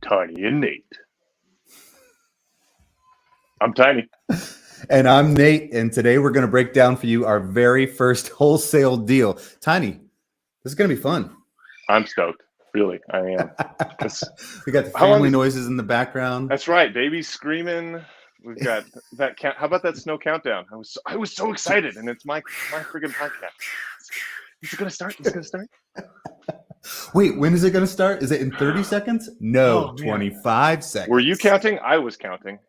Tiny and Nate. I'm Tiny. And I'm Nate, and today we're going to break down for you our very first wholesale deal. Tiny, this is going to be fun. I'm stoked. Really, I am. We got the family noises in the background. That's right. Baby's screaming. We've got that count. How about that snow countdown? I was so excited, and it's my friggin' podcast. Is it going to start? Is it going to start? Wait, when is it going to start? Is it in 30 seconds? No, 25 seconds. Were you counting? I was counting.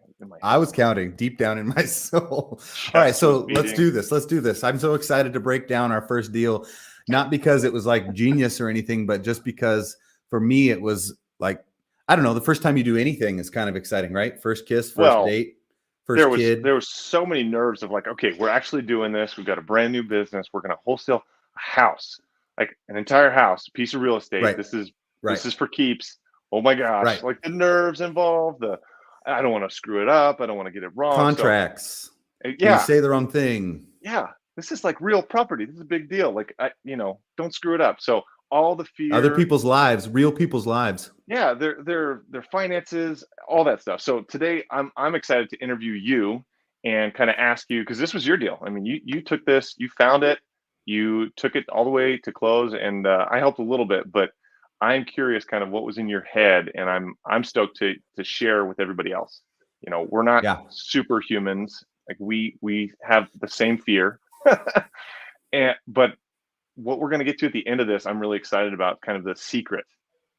I was counting deep down in my soul. All right, so let's do this. Let's do this. I'm so excited to break down our first deal, not because it was like genius or anything, but just because for me it was like, I don't know, the first time you do anything is kind of exciting, right? First kiss, first date, first kid. There was so many nerves of like, okay, we're actually doing this. We've got a brand new business. We're going to wholesale a house, like an entire house, piece of real estate. Right. This is for keeps. Oh my gosh. Right. Like the nerves involved, I don't want to screw it up. I don't want to get it wrong. Contracts. So, yeah. You say the wrong thing. Yeah. This is like real property. This is a big deal. Like, don't screw it up. So all the fear. Other people's lives, real people's lives. Yeah. Their finances, all that stuff. So today I'm excited to interview you and kind of ask you, because this was your deal. I mean, you took this, you found it, you took it all the way to close, and I helped a little bit, but I'm curious kind of what was in your head, and I'm stoked to share with everybody else. We're not superhumans. Like we have the same fear. But what we're going to get to at the end of this, I'm really excited about kind of the secret,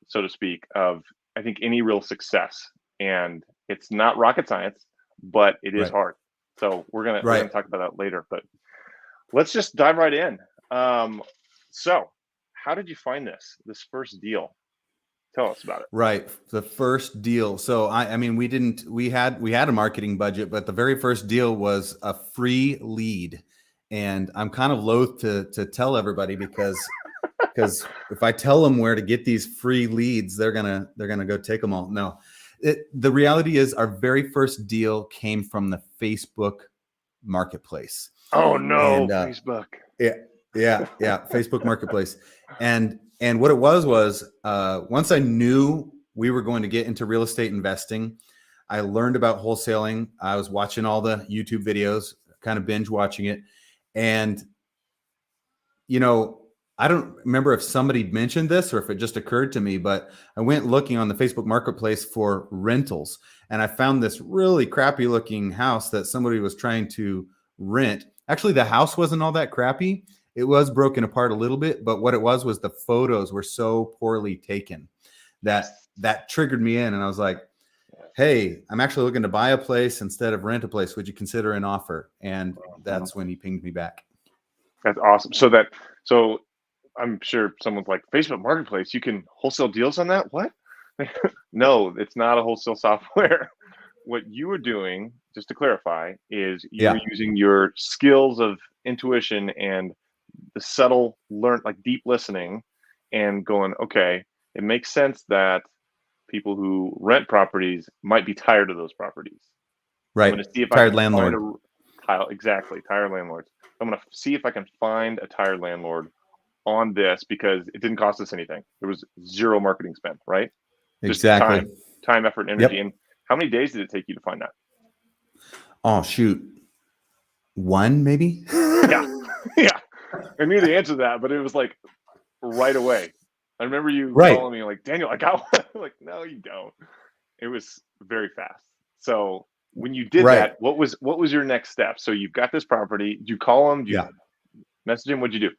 so to speak, of I think any real success. And it's not rocket science, but it is hard. So we're going to talk about that later, but let's just dive right in. So how did you find this first deal? Tell us about it. Right. The first deal. So I mean, we had a marketing budget, but the very first deal was a free lead. And I'm kind of loath to tell everybody because if I tell them where to get these free leads, they're going to go take them all. No, the reality is our very first deal came from the Facebook marketplace. Oh no, and, Facebook. Yeah. Facebook marketplace. And what it was once I knew we were going to get into real estate investing, I learned about wholesaling. I was watching all the YouTube videos, kind of binge watching it. And, I don't remember if somebody mentioned this or if it just occurred to me, but I went looking on the Facebook marketplace for rentals, and I found this really crappy looking house that somebody was trying to rent. Actually, the house wasn't all that crappy. It was broken apart a little bit, but what it was the photos were so poorly taken that triggered me in. And I was like, hey, I'm actually looking to buy a place instead of rent a place. Would you consider an offer? And that's when he pinged me back. That's awesome. So I'm sure someone's like, Facebook Marketplace, you can wholesale deals on that? What? No, it's not a wholesale software. What you were doing, just to clarify, is you're using your skills of intuition and the subtle deep listening and going, okay, it makes sense that people who rent properties might be tired of those properties. Right. I'm going to see if tired I can landlord. Tired landlords. I'm going to see if I can find a tired landlord on this because it didn't cost us anything. There was zero marketing spend, right? Exactly. Just time, effort, and energy. Yep. And how many days did it take you to find that? Oh, shoot. 1 maybe? Yeah. I knew the answer to that, but it was like right away. I remember you calling me like, Daniel, I got one. I'm like, no, you don't. It was very fast. So when you did that, what was your next step? So you've got this property. Did you call him? Did you message him? What'd you do?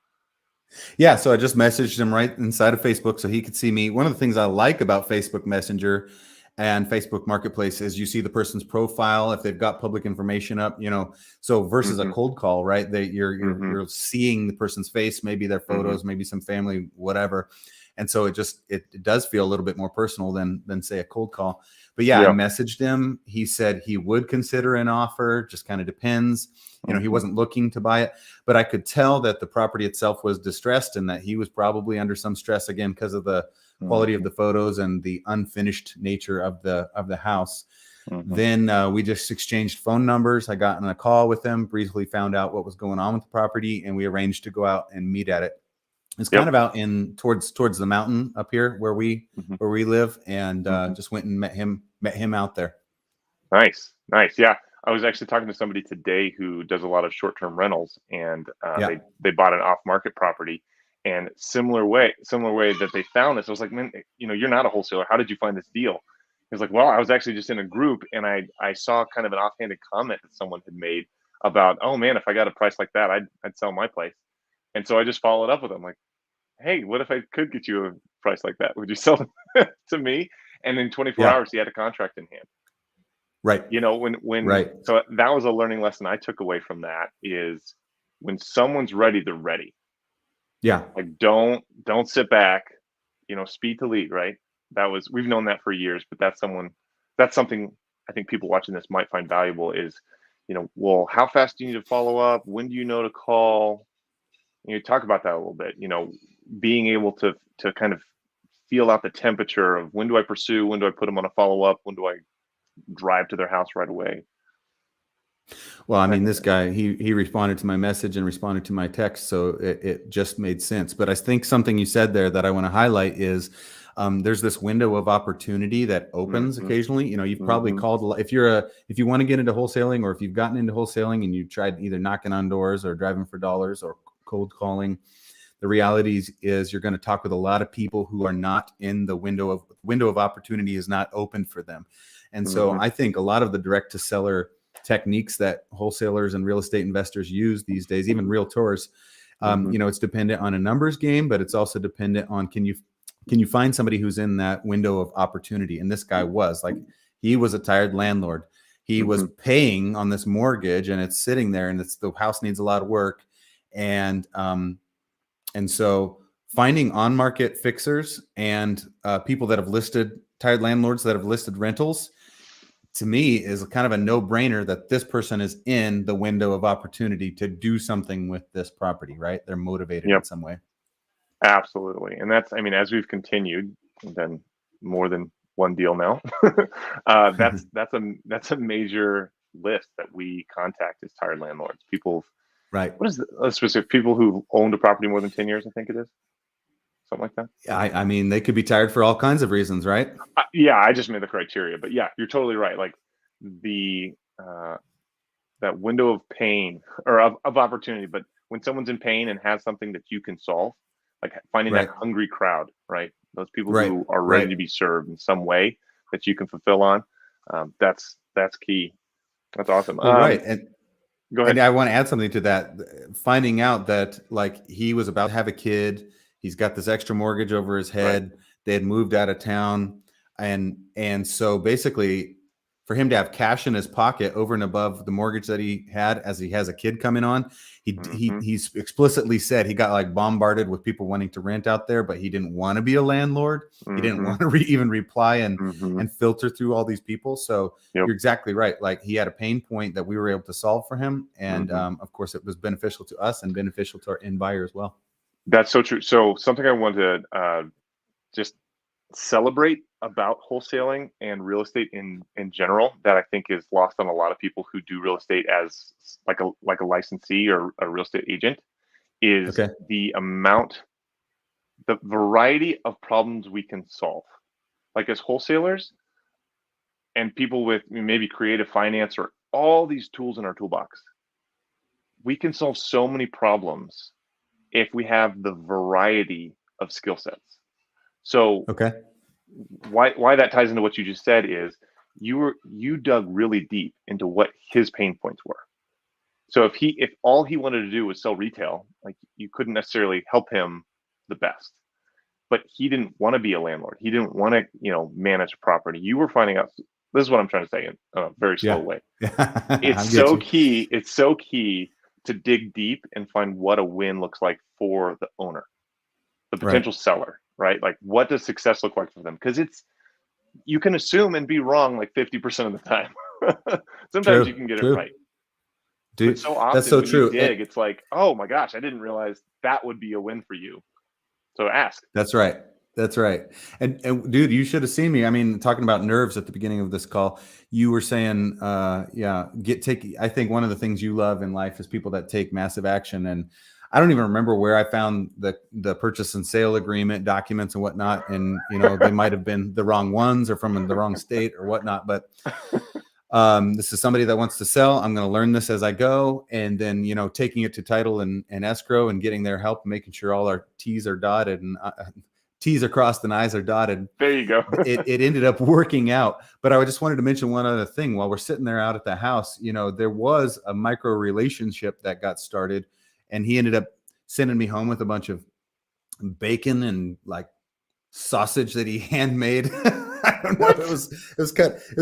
Yeah, so I just messaged him right inside of Facebook so he could see me. One of the things I like about Facebook Messenger and Facebook Marketplace is you see the person's profile if they've got public information up, so versus a cold call, right? You're seeing the person's face, maybe their photos, maybe some family, whatever. And so it does feel a little bit more personal than say a cold call. But I messaged him. He said he would consider an offer, just kind of depends. He wasn't looking to buy it, but I could tell that the property itself was distressed and that he was probably under some stress again because of the quality of the photos and the unfinished nature of the house. Then we just exchanged phone numbers. I got on a call with him, briefly found out what was going on with the property, and we arranged to go out and meet at it. It's Yep. kind of out in towards the mountain up here where we Hmm. live, and Hmm. just went and met him out there. Nice, nice. Yeah, I was actually talking to somebody today who does a lot of short-term rentals, and Yeah. they bought an off-market property, and similar way that they found this. I was like, man, you're not a wholesaler. How did you find this deal? He was like, well, I was actually just in a group, and I saw kind of an offhanded comment that someone had made about, oh man, if I got a price like that, I'd sell my place. And so I just followed up with him like, hey, what if I could get you a price like that? Would you sell it to me? And in 24 Yeah. hours, he had a contract in hand. Right. When Right. so that was a learning lesson I took away from that is when someone's ready, they're ready. Yeah. Like don't sit back, speed to lead, right? We've known that for years, but that's something I think people watching this might find valuable is, well, how fast do you need to follow up? When do you know to call? Talk about that a little bit, being able to kind of feel out the temperature of when do I pursue, when do I put them on a follow up, when do I drive to their house right away. Well, I I mean, think this guy, he responded to my message and responded to my text, so it just made sense. But I think something you said there that I want to highlight is there's this window of opportunity that opens mm-hmm, occasionally. You've probably mm-hmm, called if you want to get into wholesaling, or if you've gotten into wholesaling and you tried either knocking on doors or driving for dollars or cold calling. The reality is you're going to talk with a lot of people who are not in the window of opportunity is not open for them. And so mm-hmm, I think a lot of the direct to seller techniques that wholesalers and real estate investors use these days, even realtors, mm-hmm, it's dependent on a numbers game, but it's also dependent on can you find somebody who's in that window of opportunity? And this guy was like, he was a tired landlord. He was mm-hmm. paying on this mortgage and it's sitting there and the house needs a lot of work. And so finding on market fixers and people that have listed tired landlords that have listed rentals to me is kind of a no brainer that this person is in the window of opportunity to do something with this property, right? They're motivated in Yep, some way. absolutely. And that's, I mean, as we've continued, then more than one deal now. That's a major list that we contact as tired landlords. People, Right. what is the specific people who owned a property more than 10 years? I think it is something like that. I mean, they could be tired for all kinds of reasons, right? Yeah, I just made the criteria, but yeah, you're totally right. Like the that window of pain or of opportunity, but when someone's in pain and has something that you can solve, like finding that Right. hungry crowd, right? Those people Right. who are ready Right. to be served in some way that you can fulfill on. That's key. That's awesome. Well, right. Go And ahead. I want to add something to that. Finding out that like he was about to have a kid, he's got this extra mortgage over his Right. head. They had moved out of town, and so basically, for him to have cash in his pocket over and above the mortgage that he had, as he has a kid coming on, Mm-hmm. he's explicitly said he got like bombarded with people wanting to rent out there, but he didn't want to be a landlord. He didn't Mm-hmm. want to even reply Mm-hmm. and filter through all these people. So Yep. you're exactly right. Like he had a pain point that we were able to solve for him, and Mm-hmm. of course, it was beneficial to us and beneficial to our end buyer as well. That's so true. So something I wanted to just celebrate about wholesaling and real estate in general that I think is lost on a lot of people who do real estate as like a licensee or a real estate agent is Okay. the variety of problems we can solve. Like as wholesalers and people with maybe creative finance or all these tools in our toolbox, we can solve so many problems if we have the variety of skill sets. So Okay. why that ties into what you just said is you dug really deep into what his pain points were. So if all he wanted to do was sell retail, like you couldn't necessarily help him the best. But he didn't want to be a landlord. He didn't want to, manage a property. You were finding out. This is what I'm trying to say in a very slow Yeah. way. Yeah. I It's get so you. key. It's so key to dig deep and find what a win looks like for the owner, the Right. potential seller, right? Like what does success look like for them? Because you can assume and be wrong like 50% of the time. Sometimes you True. can get it True. right. But Dude, so that's often so when you true. dig, it's like, oh my gosh, I didn't realize that would be a win for you. So ask. That's right. That's right. And dude, you should have seen me. I mean, talking about nerves at the beginning of this call, you were saying, I think one of the things you love in life is people that take massive action. And I don't even remember where I found the purchase and sale agreement documents and whatnot. And, you know, they might've been the wrong ones or from the wrong state or whatnot, but this is somebody that wants to sell. I'm going to learn this as I go. And then, you know, taking it to title and escrow and getting their help, making sure all our T's are dotted and T's are crossed and I's are dotted. There you go. it ended up working out. But I just wanted to mention one other thing. While we're sitting there out at the house, you know, there was a micro relationship that got started, and he ended up sending me home with a bunch of bacon and like sausage that he handmade. I don't know. It was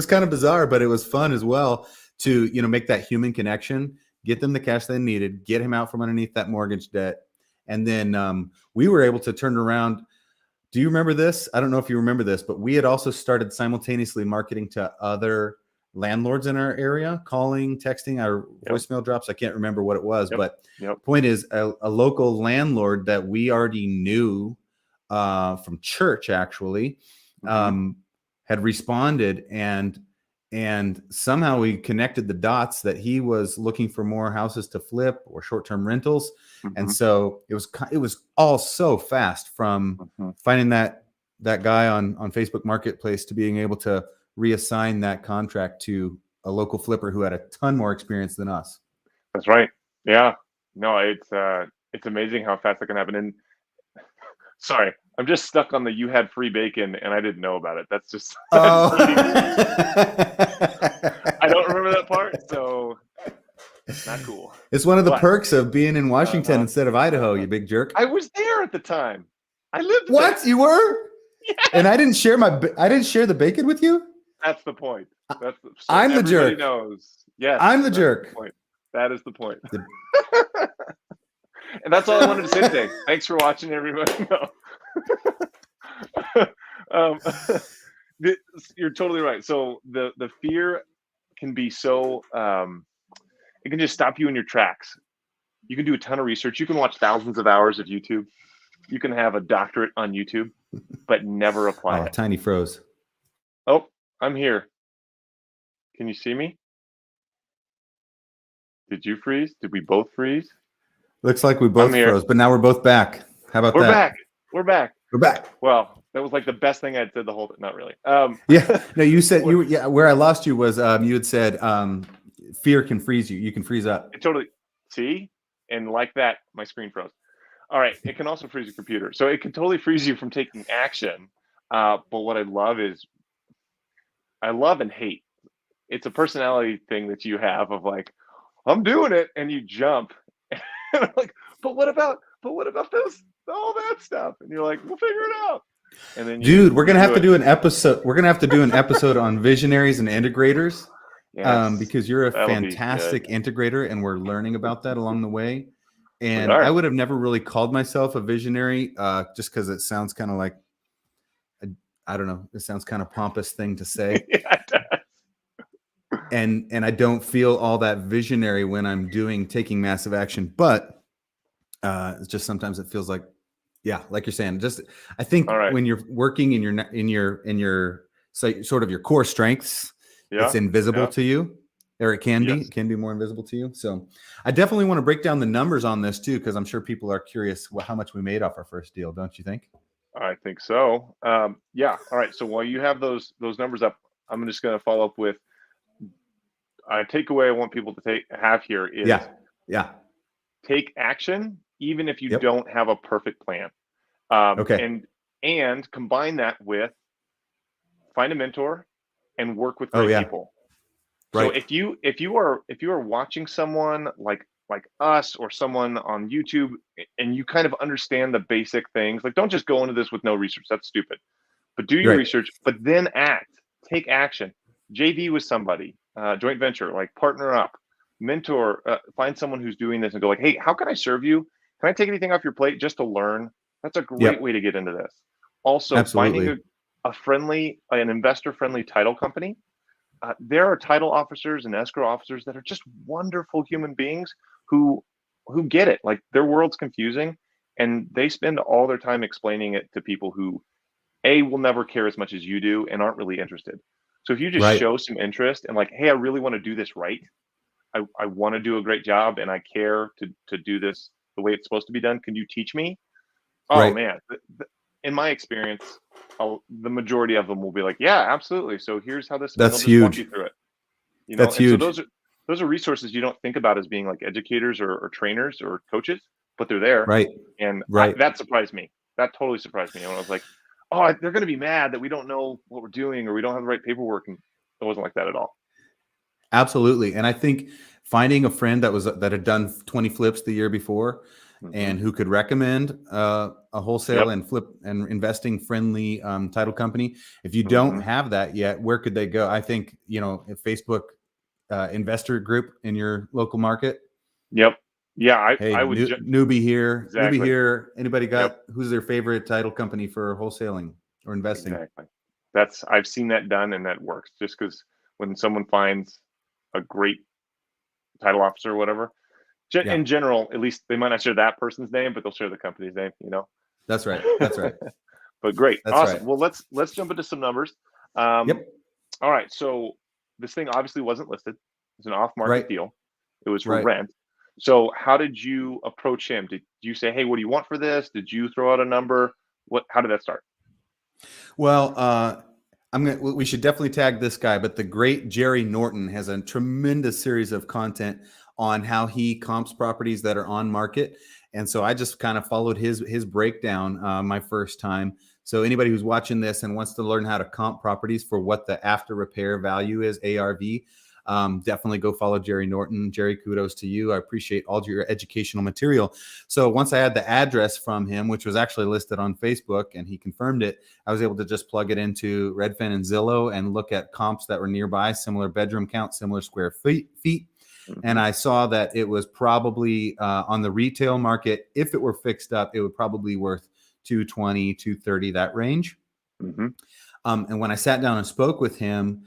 kind of bizarre, but it was fun as well to, you know, make that human connection, get them the cash they needed, get him out from underneath that mortgage debt. And then we were able to turn around. Do you remember this? I don't know if you remember this, but we had also started simultaneously marketing to other landlords in our area, calling, texting, our voicemail drops. I can't remember what it was, but point is a local landlord that we already knew from church actually had responded, and somehow we connected the dots that he was looking for more houses to flip or short-term rentals. And so it was all so fast from finding that guy on Facebook Marketplace to being able to reassign that contract to a local flipper who had a ton more experience than us. That's right. Yeah. No, it's amazing how fast that can happen. And sorry, I'm just stuck on the you had free bacon and I didn't know about it. That's just I don't remember that part, so not cool. It's one of the perks of being in Washington instead of Idaho, you big jerk. I was there at the time. I lived there. You were? Yes. And I didn't share the bacon with you? That's the point. I'm the jerk. Knows. Yes. I'm the jerk. That is the point. And that's all I wanted to say today. Thanks for watching, everybody. No. You're totally right. So the fear can be so it can just stop you in your tracks. You can do a ton of research. You can watch thousands of hours of YouTube. You can have a doctorate on YouTube, but never apply it. Tiny froze. Oh, I'm here. Can you see me? Did you freeze? Did we both freeze? Looks like we both froze, but now we're both back. How about that? We're back. We're back. Well, that was like the best thing I'd said the whole time. Not really. Yeah. No, you said where I lost you was you had said fear can freeze you. You can freeze up. It totally. See? And like that, my screen froze. All right. It can also freeze your computer. So it can totally freeze you from taking action. But what I love is I love and hate. It's a personality thing that you have of like, I'm doing it, and you jump. And I'm like, but what about this? All that stuff. And you're like, we'll figure it out. And then we're gonna have to do an episode. We're gonna have to do an episode on visionaries and integrators. Yes, because you're a fantastic integrator, and we're learning about that along the way. And I would have never really called myself a visionary, just because it sounds kind of like, I don't know, it sounds kind of pompous thing to say. Yeah, it does. And I don't feel all that visionary when I'm taking massive action, but it's just sometimes it feels like, like you're saying, just I think when you're working in your sort of your core strengths, it's invisible to you, or it can be more invisible to you. So I definitely want to break down the numbers on this too, because I'm sure people are curious how much we made off our first deal. Don't you think? I think so. Yeah. All right. So while you have those numbers up, I'm just going to follow up with a takeaway I want people to have here is take action, even if you don't have a perfect plan. And combine that with find a mentor and work with great people. Right. So if you are watching someone like us or someone on YouTube and you kind of understand the basic things, like don't just go into this with no research. That's stupid. But do your research, but then take action. JV with somebody, joint venture, like partner up, mentor, find someone who's doing this and go like, hey, how can I serve you? Can I take anything off your plate just to learn? That's a great way to get into this. Also, finding an investor-friendly title company. There are title officers and escrow officers that are just wonderful human beings who get it. Like their world's confusing, and they spend all their time explaining it to people who will never care as much as you do and aren't really interested. So if you just show some interest and like, hey, I really want to do this right. I want to do a great job and I care to do this the way it's supposed to be done. Can you teach me? Oh Right. man, in my experience, the majority of them will be like, yeah, absolutely. So here's how this, and they'll That's just walk huge. you through it. That's And so huge. those are resources you don't think about as being like educators or trainers or coaches, but they're there. Right. And Right. that surprised me. That totally surprised me. And I was like, oh, they're going to be mad that we don't know what we're doing or we don't have the right paperwork. And it wasn't like that at all. Absolutely. And I think finding a friend that had done 20 flips the year before Hmm. and who could recommend a wholesale Yep. and flip and investing friendly title company. If you don't Hmm. have that yet, where could they go? I think, if Facebook investor group in your local market. Yep. Yeah. Hey, I would newbie here, newbie exactly. here. Anybody Yep. got who's their favorite title company for wholesaling or investing? Exactly. I've seen that done and that works just because when someone finds a great title officer or whatever, Yeah, in general, at least they might not share that person's name, but they'll share the company's name. that's right. That's right. But great, That's right. awesome. Well, let's jump into some numbers. Um, Yep. all right, so this thing obviously wasn't listed. It's an off-market Right. deal. It was for Right. rent. So how did you approach him? Did you say, "Hey, what do you want for this?" Did you throw out a number? How did that start? Well, we should definitely tag this guy, but the great Jerry Norton has a tremendous series of content on how he comps properties that are on market. And so I just kind of followed his breakdown my first time. So anybody who's watching this and wants to learn how to comp properties for what the after repair value is, ARV, definitely go follow Jerry Norton. Jerry, kudos to you. I appreciate all your educational material. So once I had the address from him, which was actually listed on Facebook, and he confirmed it, I was able to just plug it into Redfin and Zillow and look at comps that were nearby, similar bedroom count, similar square feet. And Hmm. I saw that it was probably on the retail market. If it were fixed up, it would probably be worth 220, 230, that range. Hmm. And when I sat down and spoke with him,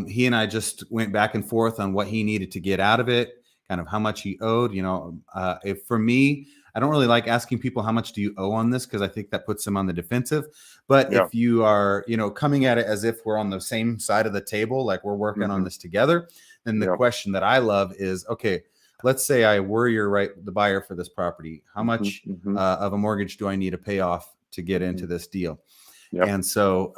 he and I just went back and forth on what he needed to get out of it, kind of how much he owed. If for me, I don't really like asking people how much do you owe on this because I think that puts them on the defensive. But Yeah. if you are, coming at it as if we're on the same side of the table, like we're working on Hmm. this together, then the Yeah. question that I love is, okay, let's say I were the buyer for this property. How Hmm. much Hmm. of a mortgage do I need to pay off to get Hmm. into this deal? Yep. And so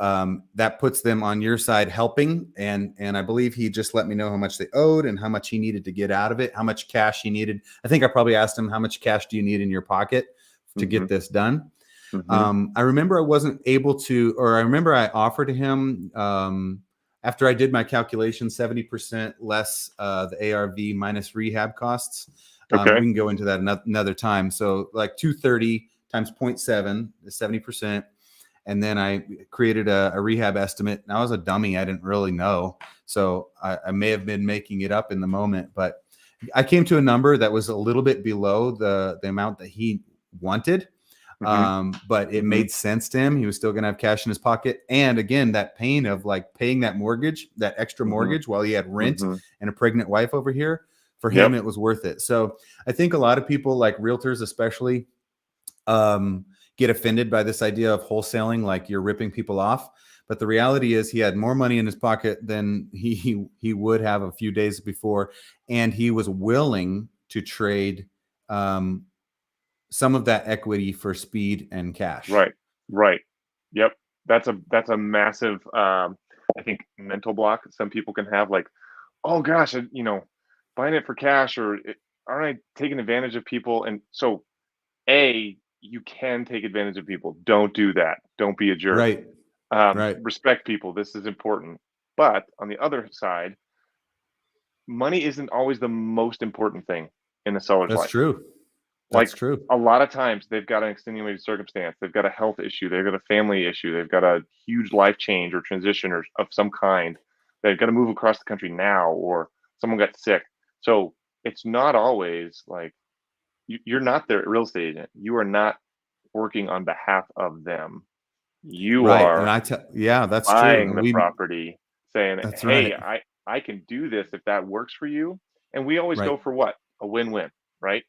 that puts them on your side helping. And I believe he just let me know how much they owed and how much he needed to get out of it, how much cash he needed. I think I probably asked him, how much cash do you need in your pocket to Hmm. get this done? Hmm. I remember I wasn't able to, or I remember I offered to him after I did my calculation, 70% less the ARV minus rehab costs. We Okay. can go into that another time. So like 230 times 0.7 is 70%. And then I created a rehab estimate. And I was a dummy. I didn't really know. So I may have been making it up in the moment, but I came to a number that was a little bit below the amount that he wanted. Hmm. But it Hmm. made sense to him. He was still going to have cash in his pocket. And again, that pain of like paying that mortgage, that extra Hmm. mortgage while he had rent Hmm. and a pregnant wife over here, for him, Yep. it was worth it. So I think a lot of people, like realtors especially, um, get offended by this idea of wholesaling, like you're ripping people off. But the reality is, he had more money in his pocket than he would have a few days before, and he was willing to trade um, some of that equity for speed and cash. Right. Right. Yep. That's a massive I think mental block that some people can have, like, oh gosh, buying it for cash or aren't I taking advantage of people? And so you can take advantage of people. Don't do that. Don't be a jerk. Right, right. Respect people. This is important. But on the other side, money isn't always the most important thing in the seller's That's life. true. Like That's true. a lot of times they've got an extenuating circumstance, they've got a health issue, they've got a family issue, they've got a huge life change or transition or of some kind. They've got to move across the country now, or someone got sick. So it's not always like you're not their real estate agent. You are not working on behalf of them. You Right. And are yeah, that's true. buying And the property, saying, that's "Hey, right. I can do this if that works for you." And we always Right. go for what? A win-win, right?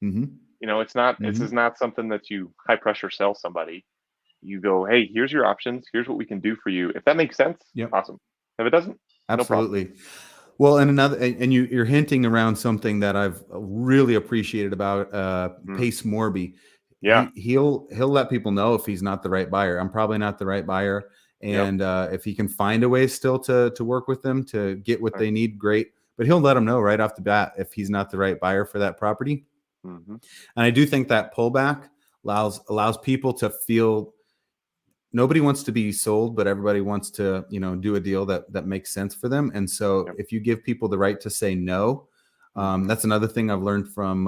Mm-hmm. This is Mm-hmm. not something that you high pressure sell somebody. You go, "Hey, here's your options. Here's what we can do for you." If that makes sense, Yep. awesome. If it doesn't, no problem. Absolutely. Well, and you're hinting around something that I've really appreciated about Mm, Pace Morby. yeah. He'll let people know if he's not the right buyer. I'm probably not the right buyer, Yep. and if he can find a way still to work with them to get what Right. they need, great. But he'll let them know right off the bat if he's not the right buyer for that property. Mm-hmm. And I do think that pullback allows people to feel nobody wants to be sold, but everybody wants to, do a deal that makes sense for them. And so Yep. if you give people the right to say no, Mm-hmm. that's another thing I've learned from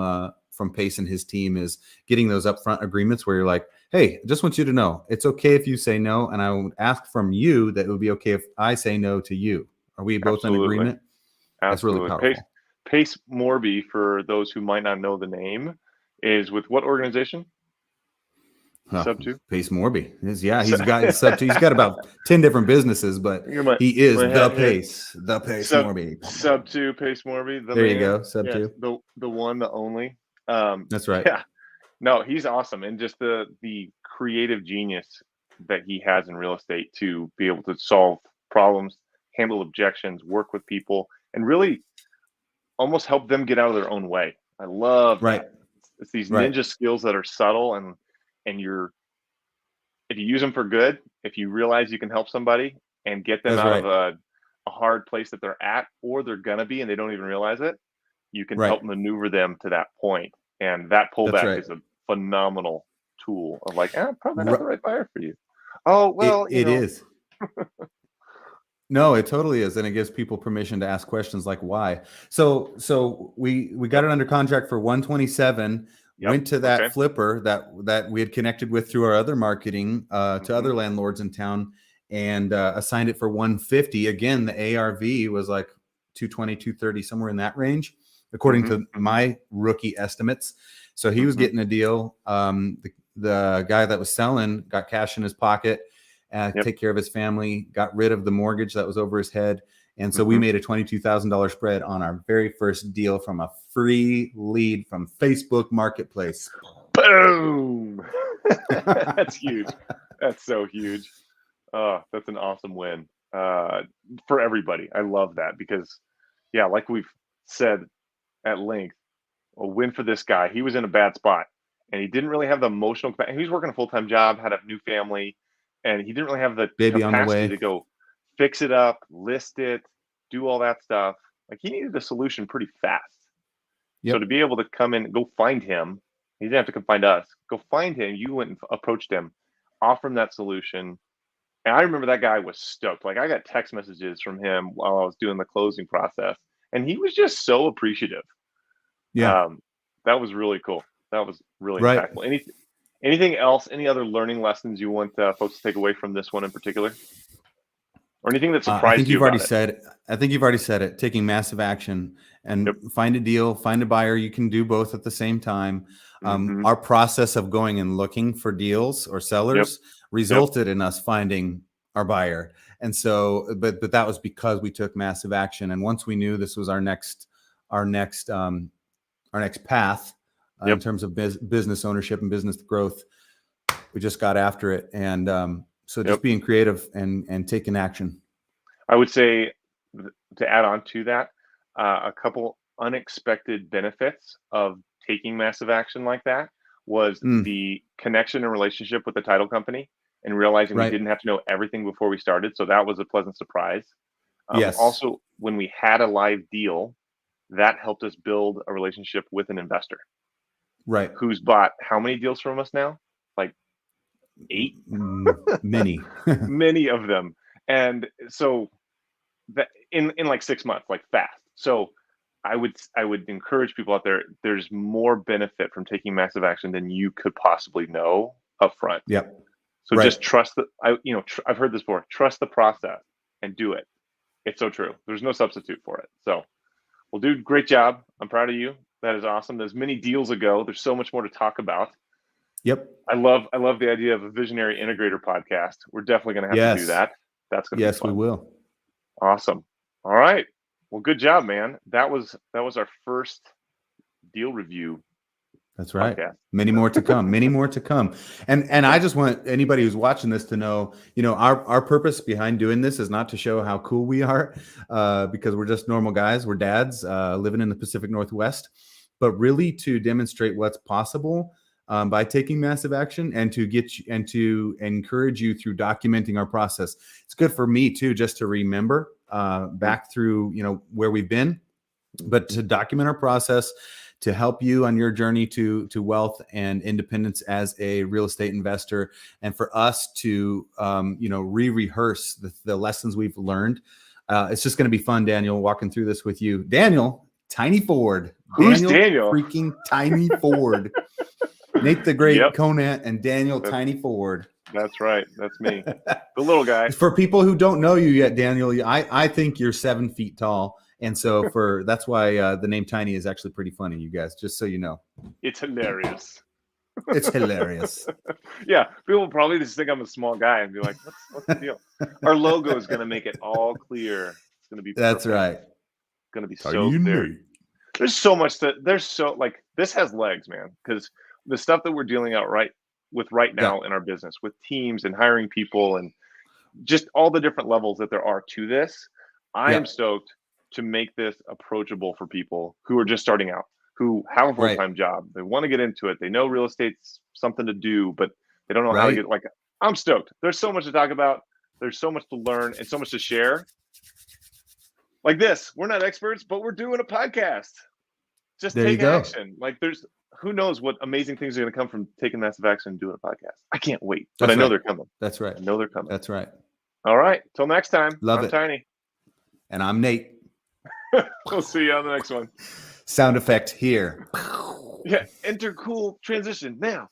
Pace and his team is getting those upfront agreements where you're like, hey, I just want you to know it's okay if you say no. And I would ask from you that it would be okay if I say no to you. Are we both in Absolutely. agreement? That's really Absolutely. powerful. Pace Morby, for those who might not know the name, is with what organization? Huh. Sub two. Pace Morby. Yeah, So, he's got about 10 different businesses, but you're my he is hat here. The Pace Sub Morby. Sub two. Pace Morby, the There you man. go. Sub Yes, two. the one, the only. That's right. Yeah. No, he's awesome, and just the creative genius that he has in real estate to be able to solve problems, handle objections, work with people, and really almost help them get out of their own way. I love Right. that. It's these Right. ninja skills that are subtle, and you're if you use them for good, if you realize you can help somebody and get them That's out of right. a hard place that they're at or they're gonna be and they don't even realize it, you can Right. help maneuver them to that point. And that That's pullback right. is a phenomenal tool of like, probably not the Ru- right buyer for you. Oh It well, it is. No, it totally is, and it gives people permission to ask questions like why. So we got Yep, it under contract for 127. yep, Went to okay, that flipper that we had connected with through our other marketing to hmm other landlords in town, and assigned it for 150. Again, the ARV was like 220, 230, somewhere in that range, according hmm to hmm my rookie estimates. So he was hmm getting a deal. The guy that was selling got cash in his pocket, yep, take care of his family, got rid of the mortgage that was over his head. And so we hmm made a $22,000 spread on our very first deal from a free lead from Facebook Marketplace. boom. That's huge. That's so huge. Oh, that's an awesome win for everybody. I love that because, yeah, like we've said at length, a win for this guy. He was in a bad spot, and he didn't really have the emotional. He was working a full time job, had a new family, and he didn't really have the Baby on the capacity way. to go fix it up, list it, do all that stuff. Like he needed a solution pretty fast. So to Yep. be able to come in, go find him, he didn't have to come find us. Go find him. You went and approached him, offer him that solution, and I remember that guy was stoked. Like I got text messages from him while I was doing the closing process, and he was just so appreciative. Yeah. Um, that was really cool. That was really Right. impactful. Anything else? Any other learning lessons you want folks to take away from this one in particular, or anything that I surprised think you you've already about it? said. I think you've already said it. Taking massive action and Yep. find a deal, find a buyer. You can do both at the same time. Mm-hmm. Our process of going and looking for deals or Yep. sellers Yep. resulted in us finding our buyer. And so, but that was because we took massive action. And once we knew this was our next path in Yep. terms of business ownership and business growth, we just got after it. And so, Yep. just being creative and taking action. I would say to add on to that, a couple unexpected benefits of taking massive action like that was Mm, the connection and relationship with the title company and realizing we right. didn't have to know everything before we started. So that was a pleasant surprise. Yes. Also, when we had a live deal, that helped us build a relationship with an investor Right. who's bought how many deals from us now? Like eight, Many. many of them. And so that in like 6 months, like fast. So I would encourage people out there. There's more benefit from taking massive action than you could possibly know upfront. Yep. So Right. just trust the. I've heard this before. Trust the process and do it. It's so true. There's no substitute for it. So, well, dude, great job. I'm proud of you. That is awesome. There's many deals ago. There's so much more to talk about. Yep. I love the idea of a visionary integrator podcast. We're definitely going to have to do Yes. that. That's going to be Yes, we fun. will. Awesome. All right. Well, good job, man. That was our first deal review That's right. podcast. Many more to come. Many more to come. And I just want anybody who's watching this to know, our purpose behind doing this is not to show how cool we are, because we're just normal guys. We're dads living in the Pacific Northwest, but really to demonstrate what's possible by taking massive action, and to get you, and to encourage you through documenting our process. It's good for me too, just to remember back through where we've been, but to document our process, to help you on your journey to wealth and independence as a real estate investor, and for us to re-rehearse the lessons we've learned. It's just going to be fun, Daniel, walking through this with you. Daniel, Tiny Ford. Who's Daniel? Freaking Tiny Ford. Nate the Great Yep. Conant and Daniel Tiny Ford. That's right. That's me. The little guy. For people who don't know you yet, Daniel, I think you're 7 feet tall. And so that's why the name Tiny is actually pretty funny, you guys, just so you know. It's hilarious. It's hilarious. Yeah. People probably just think I'm a small guy and be like, what's the deal? Our logo is going to make it all clear. It's going to be That's perfect. right. It's going to be so clear. There's so much this has legs, man, because the stuff that we're dealing out right now in our business with teams and hiring people and just all the different levels that there are to this, I am stoked to make this approachable for people who are just starting out, who have a full-time job. They want to get into it. They know real estate's something to do, but they don't know how to get, I'm stoked. There's so much to talk about. There's so much to learn and so much to share. Like this, we're not experts, but we're doing a podcast. Just take action. Who knows what amazing things are going to come from taking massive action and doing a podcast. I can't wait, but I know they're coming. That's right. I know they're coming. That's right. All right. Till next time. I'm Tiny. And I'm Nate. We'll see you on the next one. Sound effect here. Yeah. Enter cool transition now.